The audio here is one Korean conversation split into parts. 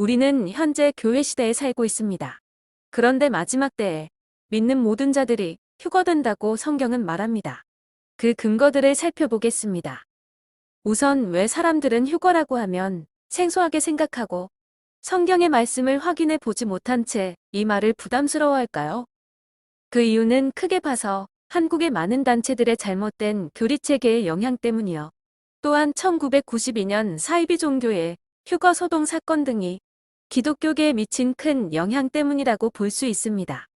우리는 현재 교회 시대에 살고 있습니다. 그런데 마지막 때에 믿는 모든 자들이 휴거된다고 성경은 말합니다. 그 근거들을 살펴보겠습니다. 우선 왜 사람들은 휴거라고 하면 생소하게 생각하고 성경의 말씀을 확인해 보지 못한 채 이 말을 부담스러워할까요? 그 이유는 크게 봐서 한국의 많은 단체들의 잘못된 교리체계의 영향 때문이요. 또한 1992년 사이비 종교의 휴거 소동 사건 등이 기독교계에 미친 큰 영향 때문이라고 볼 수 있습니다.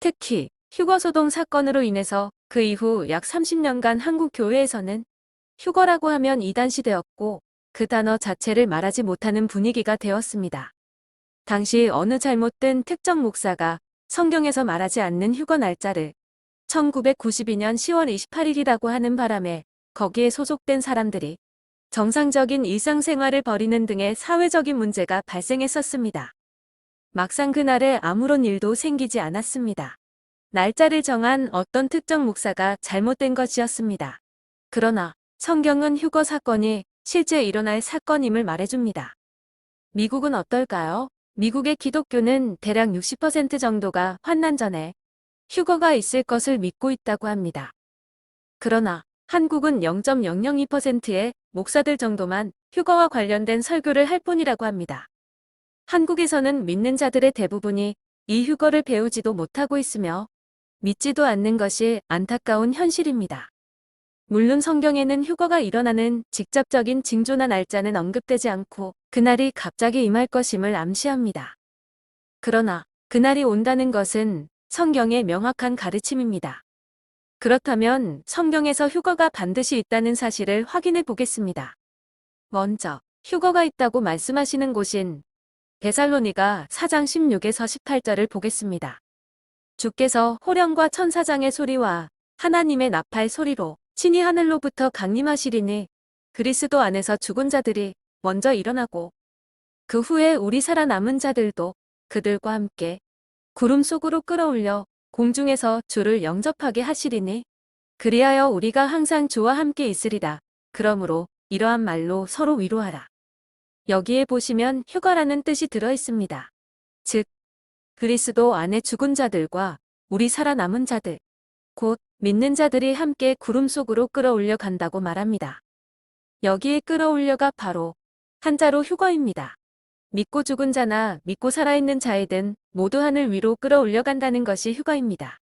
특히 휴거 소동 사건으로 인해서 그 이후 약 30년간 한국 교회에서는 휴거라고 하면 이단시되었고 그 단어 자체를 말하지 못하는 분위기가 되었습니다. 당시 어느 잘못된 특정 목사가 성경에서 말하지 않는 휴거 날짜를 1992년 10월 28일이라고 하는 바람에 거기에 소속된 사람들이 정상적인 일상생활을 벌이는 등의 사회적인 문제가 발생했었습니다. 막상 그날에 아무런 일도 생기지 않았습니다. 날짜를 정한 어떤 특정 목사가 잘못된 것이었습니다. 그러나 성경은 휴거 사건이 실제 일어날 사건임을 말해줍니다. 미국은 어떨까요? 미국의 기독교는 대략 60% 정도가 환난 전에 휴거가 있을 것을 믿고 있다고 합니다. 그러나 한국은 0.002%의 목사들 정도만 휴거와 관련된 설교를 할 뿐이라고 합니다. 한국에서는 믿는 자들의 대부분이 이 휴거를 배우지도 못하고 있으며 믿지도 않는 것이 안타까운 현실입니다. 물론 성경에는 휴거가 일어나는 직접적인 징조나 날짜는 언급되지 않고 그날이 갑자기 임할 것임을 암시합니다. 그러나 그날이 온다는 것은 성경의 명확한 가르침입니다. 그렇다면 성경에서 휴거가 반드시 있다는 사실을 확인해 보겠습니다. 먼저 휴거가 있다고 말씀하시는 곳인 데살로니가 4장 16에서 18절을 보겠습니다. 주께서 호령과 천사장의 소리와 하나님의 나팔 소리로 친히 하늘로부터 강림하시리니 그리스도 안에서 죽은 자들이 먼저 일어나고 그 후에 우리 살아남은 자들도 그들과 함께 구름 속으로 끌어올려 공중에서 주를 영접하게 하시리니 그리하여 우리가 항상 주와 함께 있으리라. 그러므로 이러한 말로 서로 위로하라. 여기에 보시면 휴거라는 뜻이 들어 있습니다. 즉 그리스도 안에 죽은 자들과 우리 살아남은 자들, 곧 믿는 자들이 함께 구름 속으로 끌어올려 간다고 말합니다. 여기에 끌어올려가 바로 한자로 휴거입니다. 믿고 죽은 자나 믿고 살아있는 자이든 모두 하늘 위로 끌어올려 간다는 것이 휴거입니다.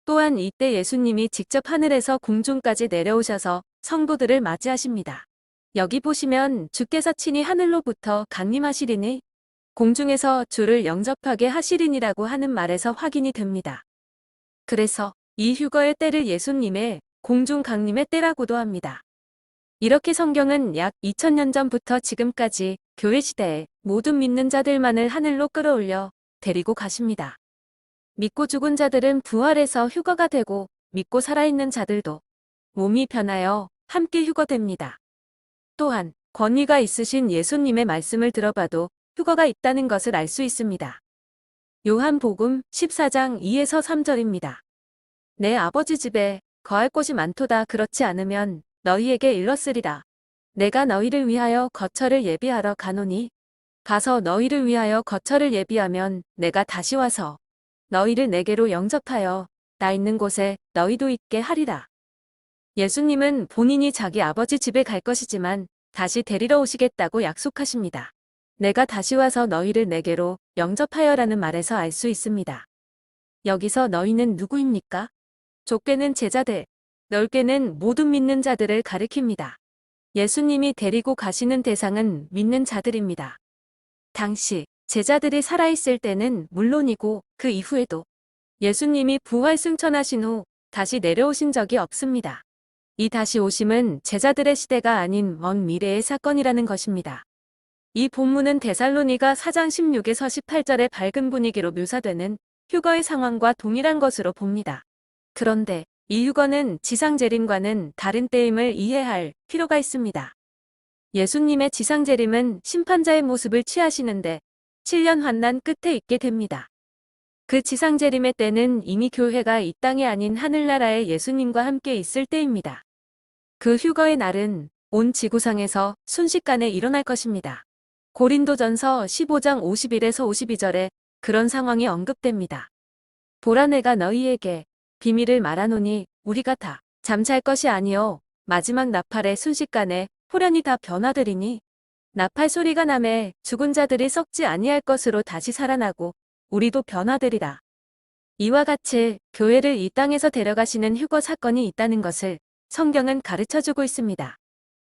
또한 이때 예수님이 직접 하늘에서 공중까지 내려오셔서 성도들을 맞이하십니다. 여기 보시면 주께서 친히 하늘로부터 강림하시리니 공중에서 주를 영접하게 하시리니라고 하는 말에서 확인이 됩니다. 그래서 이 휴거의 때를 예수님의 공중 강림의 때라고도 합니다. 이렇게 성경은 약 2000년 전부터 지금까지 교회 시대에 모든 믿는 자들만을 하늘로 끌어올려 데리고 가십니다. 믿고 죽은 자들은 부활해서 휴거가 되고 믿고 살아있는 자들도 몸이 변하여 함께 휴거됩니다. 또한 권위가 있으신 예수님의 말씀을 들어봐도 휴거가 있다는 것을 알 수 있습니다. 요한복음 14장 2에서 3절입니다. 내 아버지 집에 거할 곳이 많도다. 그렇지 않으면 너희에게 일렀으리라. 내가 너희를 위하여 거처를 예비하러 가노니 가서 너희를 위하여 거처를 예비하면 내가 다시 와서 너희를 내게로 영접하여 나 있는 곳에 너희도 있게 하리라. 예수님은 본인이 자기 아버지 집에 갈 것이지만 다시 데리러 오시겠다고 약속하십니다. 내가 다시 와서 너희를 내게로 영접하여라는 말에서 알 수 있습니다. 여기서 너희는 누구입니까? 좁게는 제자들, 넓게는 모든 믿는 자들을 가리킵니다. 예수님이 데리고 가시는 대상은 믿는 자들입니다. 당시 제자들이 살아있을 때는 물론이고 그 이후에도 예수님이 부활 승천하신 후 다시 내려오신 적이 없습니다. 이 다시 오심은 제자들의 시대가 아닌 먼 미래의 사건이라는 것입니다. 이 본문은 데살로니가 4장 16에서 18절의 밝은 분위기로 묘사되는 휴거의 상황과 동일한 것으로 봅니다. 그런데 이 휴거는 지상재림과는 다른 때임을 이해할 필요가 있습니다. 예수님의 지상재림은 심판자의 모습을 취하시는데 7년 환난 끝에 있게 됩니다. 그 지상재림의 때는 이미 교회가 이 땅이 아닌 하늘나라에 예수님과 함께 있을 때입니다. 그 휴거의 날은 온 지구상에서 순식간에 일어날 것입니다. 고린도전서 15장 51에서 52절에 그런 상황이 언급됩니다. 보라 내가 너희에게 비밀을 말하노니 우리가 다 잠잘 것이 아니요 마지막 나팔의 순식간에 후련히 다 변화되리니 나팔 소리가 나매 죽은 자들이 썩지 아니할 것으로 다시 살아나고 우리도 변화되리라. 이와 같이 교회를 이 땅에서 데려가시는 휴거 사건이 있다는 것을 성경은 가르쳐주고 있습니다.